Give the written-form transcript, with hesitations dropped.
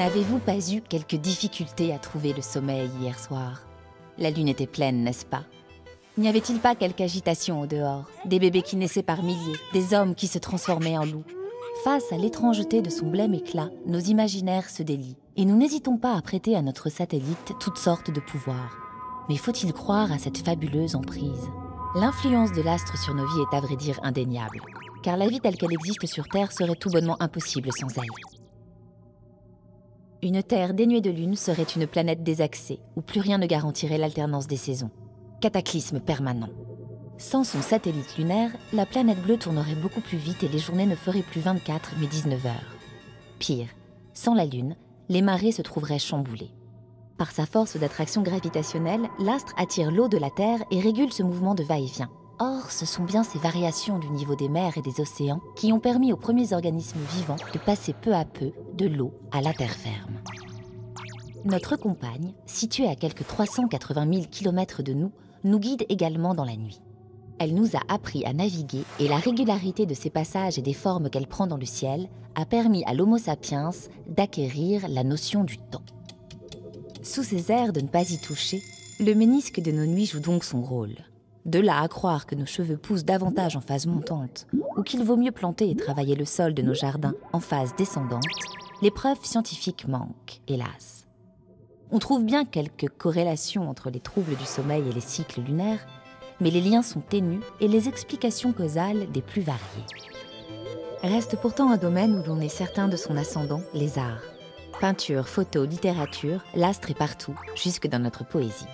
N'avez-vous pas eu quelques difficultés à trouver le sommeil hier soir? La lune était pleine, n'est-ce pas? N'y avait-il pas quelque agitation au dehors? Des bébés qui naissaient par milliers, des hommes qui se transformaient en loups. Face à l'étrangeté de son blême éclat, nos imaginaires se délient. Et nous n'hésitons pas à prêter à notre satellite toutes sortes de pouvoirs. Mais faut-il croire à cette fabuleuse emprise? L'influence de l'astre sur nos vies est à vrai dire indéniable. Car la vie telle qu'elle existe sur Terre serait tout bonnement impossible sans elle. Une Terre dénuée de lune serait une planète désaxée, où plus rien ne garantirait l'alternance des saisons. Cataclysme permanent. Sans son satellite lunaire, la planète bleue tournerait beaucoup plus vite et les journées ne feraient plus 24 mais 19 heures. Pire, sans la Lune, les marées se trouveraient chamboulées. Par sa force d'attraction gravitationnelle, l'astre attire l'eau de la Terre et régule ce mouvement de va-et-vient. Or, ce sont bien ces variations du niveau des mers et des océans qui ont permis aux premiers organismes vivants de passer peu à peu de l'eau à la terre ferme. Notre compagne, située à quelques 380 000 km de nous guide également dans la nuit. Elle nous a appris à naviguer et la régularité de ses passages et des formes qu'elle prend dans le ciel a permis à l'Homo sapiens d'acquérir la notion du temps. Sous ces airs de ne pas y toucher, le ménisque de nos nuits joue donc son rôle. De là à croire que nos cheveux poussent davantage en phase montante ou qu'il vaut mieux planter et travailler le sol de nos jardins en phase descendante, les preuves scientifiques manquent, hélas. On trouve bien quelques corrélations entre les troubles du sommeil et les cycles lunaires, mais les liens sont ténus et les explications causales des plus variées. Reste pourtant un domaine où l'on est certain de son ascendant, les arts. Peinture, photo, littérature, l'astre est partout, jusque dans notre poésie.